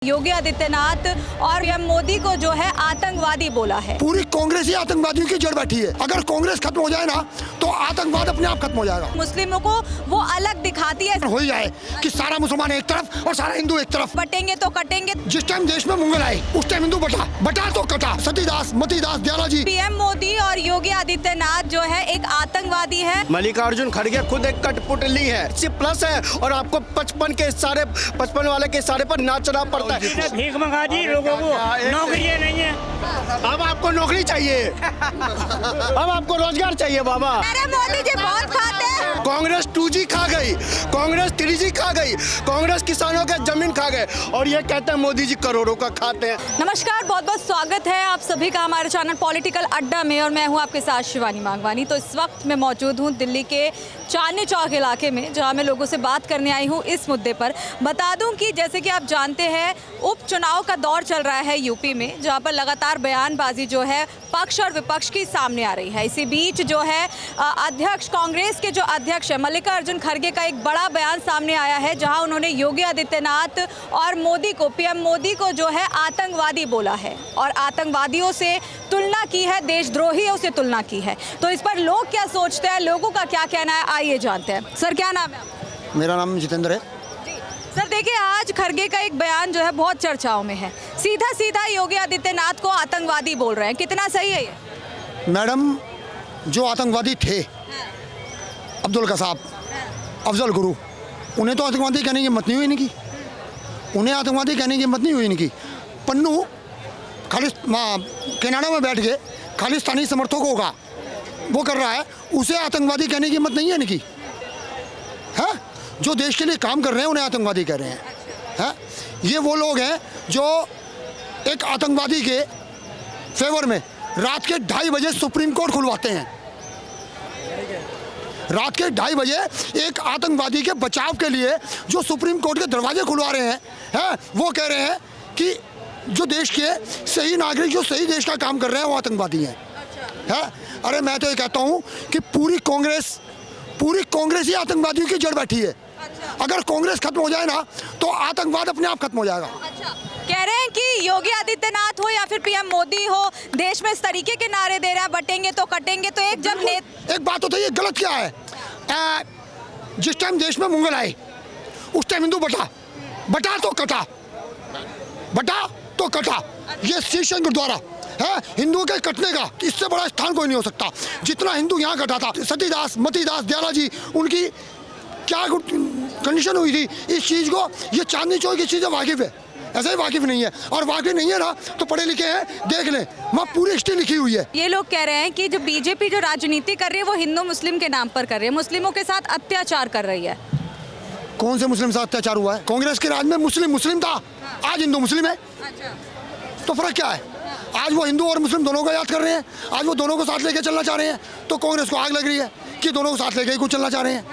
योगी आदित्यनाथ और पीएम मोदी को जो है आतंकवादी बोला है। पूरी कांग्रेस ही आतंकवादियों की जड़ बैठी है। अगर कांग्रेस खत्म हो जाए ना तो आतंकवाद अपने आप खत्म हो जाएगा। मुस्लिमों को वो अलग दिखाती है। हो ही जाए कि सारा मुसलमान एक तरफ और सारा हिंदू एक तरफ। बटेंगे तो कटेंगे। जिस टाइम देश में मुगल आए उस टाइम हिंदू बटा तो कटा। सतीदास मतीदास दयाला जी। पीएम मोदी और योगी आदित्यनाथ जो है एक आतंकवादी है। मल्लिकार्जुन खड़गे खुद एक कठपुतली है, प्लस है और आपको 55 वाले के सारे पर नाचना पड़ता है। भीख मंगा दी लोगों को, नौकरियां नहीं है। अब आपको नौकरी चाहिए, अब आपको रोजगार चाहिए बाबा। अरे मोदी जी बहुत खाते हैं। कांग्रेस 2G खा गई, कांग्रेस 3G खा गई, कांग्रेस किसानों के जमीन खा गए और ये कहते हैं मोदी जी करोड़ों का खाते हैं। नमस्कार, बहुत बहुत स्वागत है आप सभी का हमारे चैनल पॉलिटिकल अड्डा में और मैं हूं आपके साथ शिवानी मांगवानी। तो इस वक्त मैं मौजूद हूं दिल्ली के चांदनी चौक इलाके में, जहां मैं लोगों से बात करने आई हूं इस मुद्दे पर। बता दूं कि जैसे कि आप जानते हैं उपचुनाव का दौर चल रहा है यूपी में, जहां पर लगातार बयानबाजी जो है पक्ष और विपक्ष की सामने आ रही है। इसी बीच जो है अध्यक्ष कांग्रेस के जो अध्यक्ष है मल्लिकार्जुन खड़गे का एक बड़ा बयान सामने आया है, जहां उन्होंने योगी आदित्यनाथ और मोदी को, पीएम मोदी को जो है आतंकवादी बोला है और आतंकवादियों से तुलना की है, देशद्रोहियों से तुलना की है। तो इस पर लोग क्या सोचते हैं, लोगों का क्या कहना है, आइए जानते हैं। सर क्या नाम है आपका? मेरा नाम जितेंद्र है। सर देखिए, आज खड़गे का एक बयान जो है बहुत चर्चाओं में है। सीधा सीधा योगी आदित्यनाथ को आतंकवादी बोल रहे हैं, कितना सही है ये? मैडम, जो आतंकवादी थे अब्दुल कसाब, अफजल गुरु, उन्हें तो आतंकवादी कहने की हिम्मत नहीं हुई इनकी। उन्हें आतंकवादी कहने की हिम्मत नहीं हुई इनकी। पन्नू कनाडा में बैठ के खालिस्तानी समर्थकों का वो कर रहा है, उसे आतंकवादी कहने की हिम्मत नहीं है इनकी। है जो देश के लिए काम कर रहे हैं उन्हें आतंकवादी कह रहे हैं। ये वो लोग हैं जो एक आतंकवादी के फेवर में रात के 2:30 बजे सुप्रीम कोर्ट खुलवाते हैं। रात के 2:30 बजे एक आतंकवादी के बचाव के लिए जो सुप्रीम कोर्ट के दरवाजे खुलवा रहे हैं, वो कह रहे हैं कि जो देश के सही नागरिक, जो सही देश का काम कर रहे हैं, वो आतंकवादी हैं। अरे मैं तो ये कहता हूँ कि पूरी कांग्रेस ही आतंकवादियों की जड़ बैठी है। अगर कांग्रेस खत्म हो जाए ना तो आतंकवाद अपने आप खत्म हो जाएगा। कह रहे हैं कि योगी आदित्यनाथ हो या फिर पीएम मोदी हो, देश में इस तरीके के नारे दे रहा है, बटेंगे तो कटेंगे। तो एक बात होता है, ये गलत क्या है? जिस टाइम देश में मुगल आए उस टाइम हिंदू बटा तो कटा। ये शीश गुरुद्वारा है हिंदुओं के कटने का, इससे बड़ा स्थान कोई नहीं हो सकता। जितना हिंदू यहाँ कटा था, सतीदास मतीदास दयाला जी, उनकी क्या कंडीशन हुई थी इस चीज़ को, ये चांदनी चौक की चीज़ें वाकिफ़ है। ऐसे ही वाकिफ़ नहीं है, और वाकिफ़ नहीं है ना तो पढ़े लिखे हैं, देख लें, वहाँ पूरी हिस्ट्री लिखी हुई है। ये लोग कह रहे हैं कि जो बीजेपी जो राजनीति कर रही है वो हिंदू मुस्लिम के नाम पर कर रही है, मुस्लिमों के साथ अत्याचार कर रही है। कौन से मुस्लिम साथ अत्याचार हुआ है? कांग्रेस के राज में मुस्लिम था, आज हिंदू मुस्लिम है। तो फर्क क्या है? आज वो हिंदू और मुस्लिम दोनों को याद कर रहे हैं, आज वो दोनों को साथ लेके चलना चाह रहे हैं। तो कांग्रेस को आग लग रही है कि दोनों को साथ लेके ही कुछ चलना चाह रहे हैं।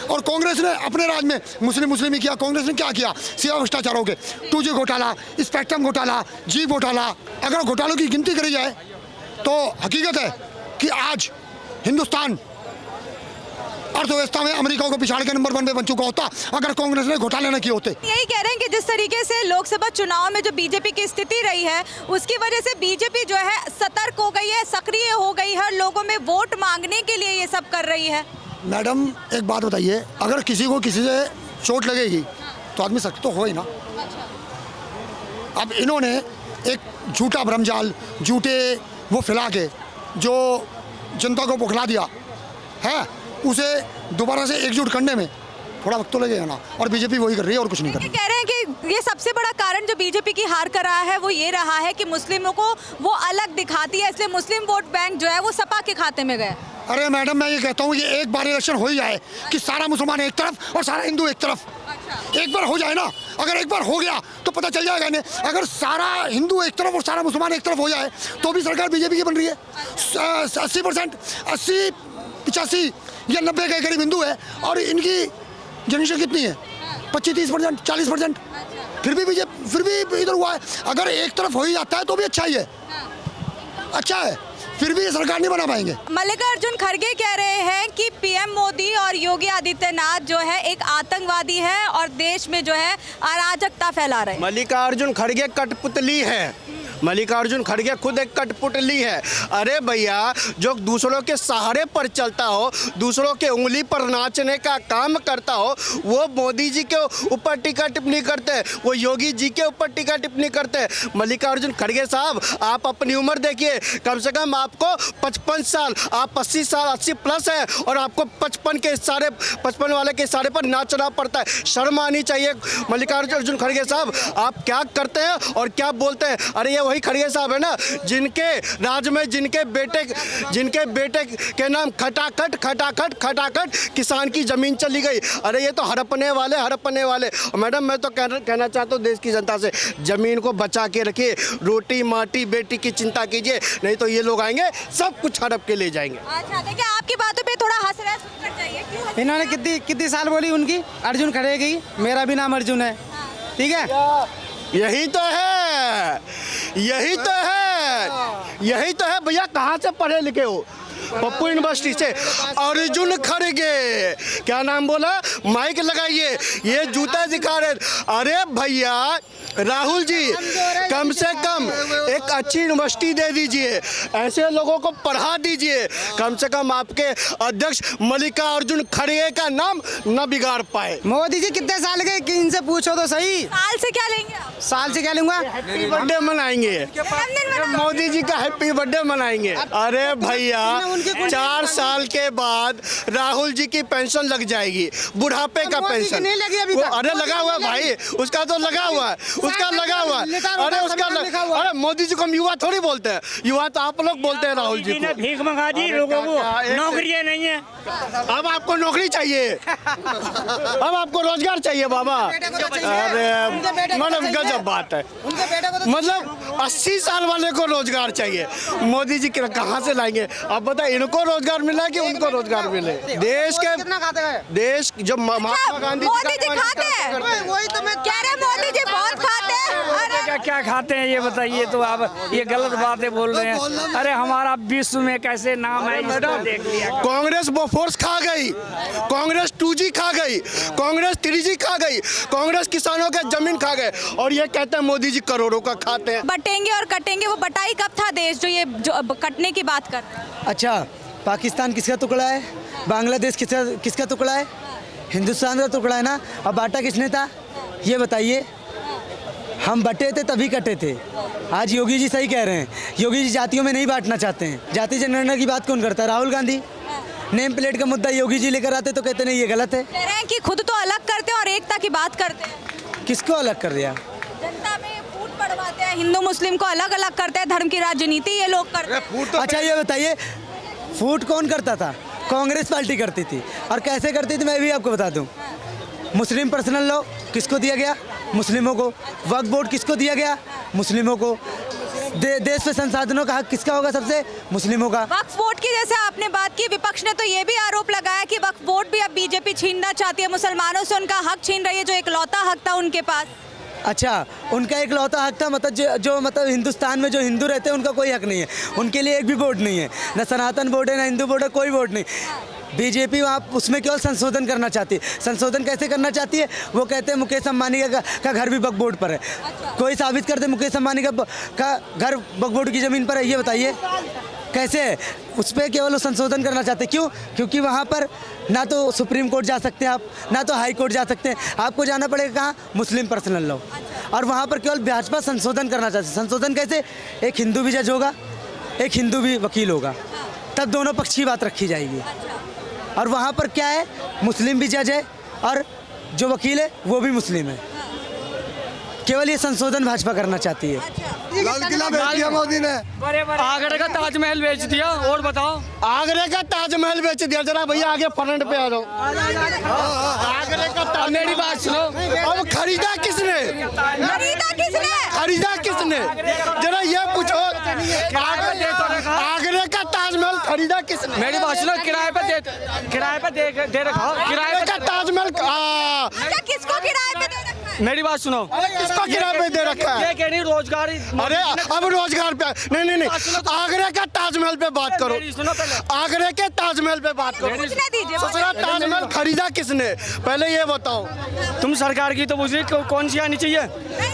और कांग्रेस ने अपने राज में मुस्लिम ही किया। कांग्रेस ने क्या किया? सिवा भ्रष्टाचारों के 2G घोटाला, स्पेक्ट्रम घोटाला, जी घोटाला। अगर घोटालों की गिनती करी जाए तो हकीकत है कि आज हिंदुस्तान अर्थव्यवस्था में अमेरिका को पिछाड़ के नंबर 1 पे बन चुका होता अगर कांग्रेस ने घोटाले न किए होते। यही कह रहे हैं कि जिस तरीके से लोकसभा चुनाव में जो बीजेपी की स्थिति रही है, उसकी वजह से बीजेपी जो है सतर्क हो गई है, सक्रिय हो गई है, लोगों में वोट मांगने के लिए ये सब कर रही है। मैडम एक बात बताइए, अगर किसी को किसी से चोट लगेगी तो आदमी सख्त तो हो ही ना। अब इन्होंने एक झूठा भ्रमजाल, झूठे वो फैला के जो जनता को बौखला दिया है, उसे दोबारा से एकजुट करने में थोड़ा वक्त तो लगेगा ना। और बीजेपी वही कर रही है और कुछ नहीं कर रही। कह रहे हैं कि ये सबसे बड़ा कारण जो बीजेपी की हार का रहा है वो ये रहा है कि मुस्लिमों को वो अलग दिखाती है, इसलिए मुस्लिम वोट बैंक जो है वो सपा के खाते में गया। अरे मैडम, मैं ये कहता हूँ, ये एक बार इलेक्शन हो ही जाए कि सारा मुसलमान एक तरफ और सारा हिंदू एक तरफ। एक बार हो जाए ना, अगर एक बार हो गया तो पता चल जाएगा इन्हें। अगर सारा हिंदू एक तरफ और सारा मुसलमान एक तरफ हो जाए तो भी सरकार बीजेपी की बन रही है। 80%, 80, 85 या 90 के करीब हिंदू है और इनकी जनरेशन कितनी है? 25-30%, 40%। फिर भी इधर हुआ है। अगर एक तरफ हो ही जाता है तो भी अच्छा ही है, अच्छा है। फिर भी ये सरकार नहीं बना पाएंगे। मल्लिकार्जुन खड़गे कह रहे हैं कि पीएम मोदी और योगी आदित्यनाथ जो है एक आतंकवादी है और देश में जो है अराजकता फैला रहे हैं। मल्लिकार्जुन खड़गे कठपुतली है। मल्लिकार्जुन खड़गे खुद एक कठपुतली है। अरे भैया, जो दूसरों के सहारे पर चलता हो, दूसरों के उंगली पर नाचने का काम करता हो, वो मोदी जी के ऊपर टीका टिप्पणी करते हैं, वो योगी जी के ऊपर टीका टिप्पणी करते हैं। मल्लिकार्जुन खड़गे साहब, आप अपनी उम्र देखिए, कम से कम आपको 55 साल, आप 80 साल 80 प्लस है और आपको 55 वाले के इशारे पर नाचना पड़ता है। शर्म आनी चाहिए मल्लिकार्जुन खड़गे साहब, आप क्या करते हैं और क्या बोलते हैं। अरे ये वही खड़गे साहब है ना, जिनके राज में जिनके बेटे के नाम खटाखट किसान की जमीन चली गई। अरे ये तो हड़पने वाले। मैडम, मैं तो कहना चाहता हूँ देश की जनता से, जमीन को बचा के रखिए, रोटी माटी बेटी की चिंता कीजिए, नहीं तो ये लोग आएंगे सब कुछ हड़प के ले जाएंगे। अच्छा, देखिए आपकी बातों पे थोड़ा हंस रहा है, क्यों? इन्होंने कितनी साल बोली उनकी, अर्जुन खड़गे की, मेरा भी नाम अर्जुन है, ठीक है। यही तो है भैया, कहाँ से पढ़े लिखे हो? पप्पू यूनिवर्सिटी से। अर्जुन खड़गे, क्या नाम बोला? माइक लगाइए, ये जूता दिखा रहे। अरे भैया राहुल जी, कम से कम एक अच्छी यूनिवर्सिटी दे दीजिए, ऐसे लोगों को पढ़ा दीजिए, कम से कम आपके अध्यक्ष मल्लिकार्जुन खड़गे का नाम न बिगाड़ पाए। मोदी जी कितने साल के, कि इनसे पूछो तो सही। साल से क्या लेंगे आप? साल से क्या लूंगा? हैप्पी बर्थडे मनाएंगे, मोदी जी का हैप्पी बर्थडे मनाएंगे। अरे भैया, 4 साल के बाद राहुल जी की पेंशन लग जाएगी, बुढ़ापे का पेंशन। नहीं लगी अभी तक। अरे लगा हुआ है भाई, उसका तो लगा हुआ है, अरे मोदी जी को हम युवा थोड़ी बोलते हैं, युवा तो आप लोग बोलते हैं राहुल जी ने को। भीख मंगा दी लोगों को, नौकरियां नहीं है। अब आपको नौकरी चाहिए, अब आपको रोजगार चाहिए बाबा। अरे मतलब गजब बात है, मतलब 80 साल वाले को रोजगार चाहिए, मोदी जी कहाँ से लाएंगे? अब बताए, इनको रोजगार मिला कि उनको रोजगार मिले? देश जो महात्मा गांधी मोदी जी खाते हैं, वही तो मैं कह रहे, मोदी जी बहुत खाते हैं। अरे क्या खाते हैं ये बताइए, तो आप ये गलत बातें बोल रहे हैं। अरे हमारा विश्व में कैसे नाम है, इसको देख लिया। कांग्रेस बोफोर्स खा गई, कांग्रेस 2G खा गई, कांग्रेस 3G खा गई, कांग्रेस किसानों के जमीन खा गए, और ये कहते हैं मोदी जी करोड़ों का खाते हैं। बटेंगे और कटेंगे, वो बटाई कब था देश, जो कटने की बात कर रहे हैं? अच्छा, पाकिस्तान किसका टुकड़ा है? बांग्लादेश किसका टुकड़ा है? हिंदुस्तान का टुकड़ा है ना। अब बांटा किसने था ये बताइए? हम बटे थे तभी कटे थे। आज योगी जी सही कह रहे हैं, योगी जी जातियों में नहीं बांटना चाहते हैं। जाति जनगणना की बात कौन करता है? राहुल गांधी। नेम प्लेट का मुद्दा योगी जी लेकर आते तो कहते नहीं ये गलत है। कह रहे हैं कि खुद तो अलग करते हैं और एकता की बात करते हैं। किसको अलग कर दिया? जनता में फूट पड़वाते हैं, हिंदू मुस्लिम को अलग अलग करते हैं, धर्म की राजनीति ये लोग करते हैं। अच्छा ये बताइए, फूट कौन करता था? कांग्रेस पार्टी करती थी। और कैसे करती थी मैं भी आपको बता दूं। मुस्लिम पर्सनल लॉ किसको दिया गया? मुस्लिमों को। वक्फ बोर्ड किसको दिया गया? मुस्लिमों को। देश में संसाधनों का हक किसका होगा? सबसे मुस्लिमों का। वक्फ बोर्ड की जैसे आपने बात की, विपक्ष ने तो ये भी आरोप लगाया कि वक्फ बोर्ड भी अब बीजेपी छीनना चाहती है, मुसलमानों से उनका हक छीन रही है, जो इकलौता हक था उनके पास। अच्छा, उनका एक लौता हक था, मतलब जो मतलब हिंदुस्तान में जो हिंदू रहते हैं उनका कोई हक नहीं है, उनके लिए एक भी वोट नहीं है, ना सनातन बोर्ड है ना हिंदू बोर्ड है, कोई वोट नहीं। बीजेपी वहाँ उसमें केवल संशोधन करना चाहती है। संशोधन कैसे करना चाहती है? वो कहते हैं मुकेश अंबानी का घर भी वक्फ बोर्ड पर है। कोई साबित कर दे मुकेश अंबानी का घर वक्फ बोर्ड की ज़मीन पर है, ये बताइए कैसे है? उस पर केवल वो संशोधन करना चाहते हैं। क्यों? क्योंकि वहाँ पर ना तो सुप्रीम कोर्ट जा सकते हैं आप, ना तो हाई कोर्ट जा सकते हैं, आपको जाना पड़ेगा कहाँ? मुस्लिम पर्सनल लॉ। और वहाँ पर केवल भाजपा संशोधन करना चाहते हैं। संशोधन कैसे? एक हिंदू भी जज होगा, एक हिंदू भी वकील होगा, तब दोनों पक्ष की बात रखी जाएगी। और वहाँ पर क्या है? मुस्लिम भी जज है और जो वकील है वो भी मुस्लिम है। केवल ये संशोधन भाजपा करना चाहती है। लाल किला बेच दिया मोदी ने, आगरा का ताजमहल बेच दिया। और बताओ, आगरे का ताजमहल बेच दिया। जरा भैया आगे फ्रंट पे आ जाओ। आगरे का ताजमहल, मेरी बात सुनो। अब खरीदा किसने? खरीदा किसने? जरा ये पूछो, आगरे का ताजमहल खरीदा किसने? मेरी बात सुनो, किराए पे दे रखा, किराए का ताजमहल किसको किराए पे दे रखा है? मेरी बात सुनो, किसको किराए पे दे रखा है। ये कह नहीं रोजगार। अरे अब रोजगार पे नहीं आगरा के ताजमहल पे बात करो, सुनो पहले। आगरा के ताजमहल पे बात करो। पूछने दीजिए। ससुरा ताजमहल खरीदा किसने, पहले ये बताओ। तुम सरकार की तो पूछ रही कौन सी आनी चाहिए।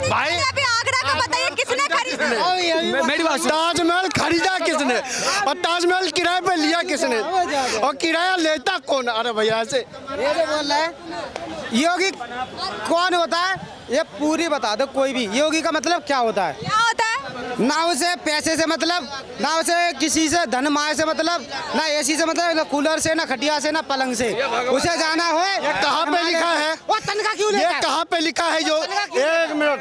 भाई अभी आगरा का बताइए किसने खरीदा। मेरी बात सुनो। ताजमहल खरीदा किसने और ताजमहल किराए पे लिया किसने और किराया लेता कौन। अरे भैया ऐसे ये जो बोल रहा है योगी कौन होता है, ये पूरी बता दो कोई भी। योगी का मतलब क्या होता है? क्या होता है? ना उसे पैसे से मतलब, ना उसे किसी से धन माए से मतलब, ना एसी से मतलब, ना कूलर से, ना खटिया से, ना पलंग से। उसे जाना हो कहाँ पे लिखा है, वो तनख्वाह क्यों लेता ये है? कहाँ पे लिखा है जो, एक मिनट,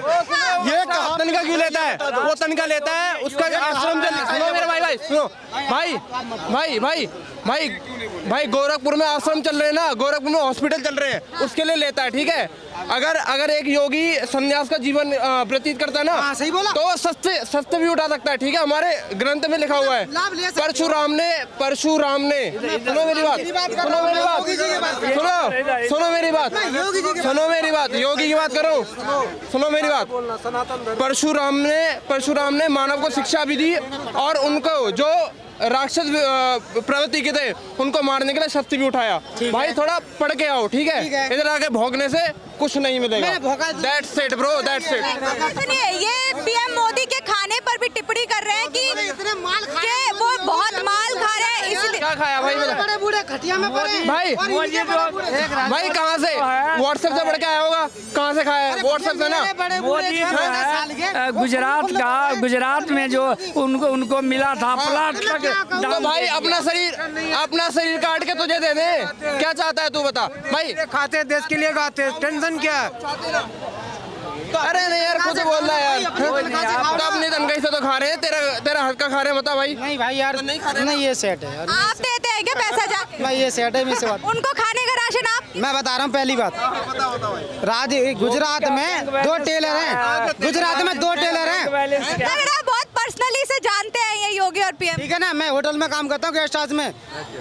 ये कहाँ तनख्वाह क्यों लेता है? वो तनख्वाह लेता है उसका आश्रम से। सुनो मेरे भाई, सुनो भाई गोरखपुर में आश्रम चल रहे हैं ना, गोरखपुर में हॉस्पिटल चल रहे हैं, उसके लिए लेता है। ठीक है, अगर एक योगी संन्यास का जीवन व्यतीत करता है ना, हाँ, सही बोला। तो वो सस्ते भी उठा सकता है। ठीक है, हमारे ग्रंथ में लिखा हुआ है। लाभ ले सकते हो। परशुराम ने सुनो मेरी बात, सुनो मेरी बात, सुनो मेरी बात, सुनो मेरी बात, योगी की बात करो, सुनो मेरी बात। परशुराम ने मानव को शिक्षा भी दी और उनको जो राक्षस प्रवृत्ति के थे उनको मारने के लिए शस्त्र भी उठाया। भाई थोड़ा पढ़ के आओ, ठीक है? इधर आके भोगने से कुछ नहीं मिलेगा। That's it bro, that's it। सुनिए, ये पीएम मोदी के खाने पर भी टिप्पणी कर रहे हैं कि वो बहुत माल खा रहे हैं, इसलिए। क्या खाया भाई? बड़े बूढ़े खटिया में पड़े। भाई भाई कहाँ से व्हाट्सएप से पढ़ के आया होगा? कहाँ से खाया है? व्हाट्सएप से ना। मोदी जो है गुजरात में जो उनको मिला था प्लाट तक। तो भाई अपना शरीर काट के तुझे दे दे, क्या चाहता है तू बता भाई। खाते देश के लिए गाते, टेंशन क्या है? अरे नहीं यार, खुद बोल रहा है यार। तो अपनी तनख्वाही से तो खा रहे हैं, तेरा हक का खा रहे हैं, बता भाई। नहीं भाई यार, नहीं ये सेट है यार। आप देते हैं क्या पैसा जाके? भाई ये सेट है, मैं से बात उनको खाने का राशन आप? मैं बता रहा हूँ पहली बात। गुजरात में 2 टेलर हैं, गुजरात में 2 टेलर हैं। लग रहा है बहुत पर्सनली से जानते हैं ये योगी और पीएम। ठीक है ना, मैं होटल में काम करता हूँ, गेस्ट हाउस में।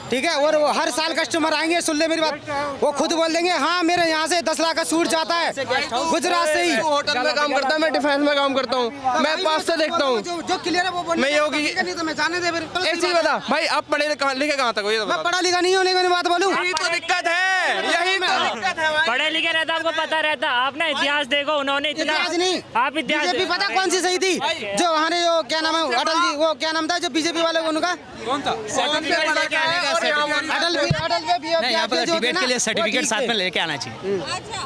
ठीक है, और वो हर साल कस्टमर आएंगे, सुन ले मेरी बात, वो खुद बोल देंगे हाँ मेरे यहाँ से 10 लाख का सूट जाता है गुजरात से ही। होटल में काम करता है, मैं डिफेंस में काम करता हूँ, मैं पास से देखता हूँ। जो क्लियर है वो बोल। मैं योगी नहीं तो मैं जाने दे फिर। एक चीज बता भाई, आप पढ़े लिखे कहाँ तक हो ये तो मैं बता। पढ़ा लिखा नहीं हूँ, लेकिन बात बोलूँ, यही तो दिक्कत है, यही तो दिक्कत है भाई। पढ़े लिखे रहता आपको पता रहता। आप ना इतिहास देखो, उन्होंने इतना। इतिहास नहीं, आप इतिहास बीजेपी पता कौन सी सही थी? जो हमारे जो क्या नाम है अटल जी, वो क्या नाम था जो बीजेपी वाले उनका? यहाँ पर डिबेट के लिए सर्टिफिकेट साथ में लेके आना चाहिए,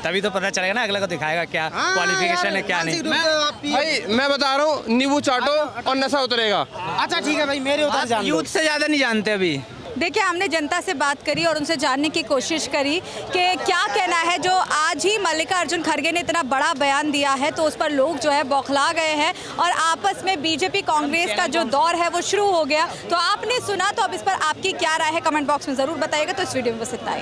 तभी तो पता चलेगा ना अगला को दिखाएगा क्या क्वालिफिकेशन है क्या नहीं। भाई मैं बता रहा हूँ, नींबू चाटो और नशा उतरेगा। अच्छा ठीक है भाई, मेरे उधर जान लो। यूथ से ज़्यादा नहीं जानते अभी। देखिए, हमने जनता से बात करी और उनसे जानने की कोशिश करी कि क्या कहना है जो आज ही मल्लिकार्जुन खड़गे ने इतना बड़ा बयान दिया है, तो उस पर लोग जो है बौखला गए हैं और आपस में बीजेपी कांग्रेस का जो दौर है वो शुरू हो गया। तो आपने सुना, तो अब इस पर आपकी क्या राय है कमेंट बॉक्स में ज़रूर बताइएगा। तो इस वीडियो में बस इतना ही।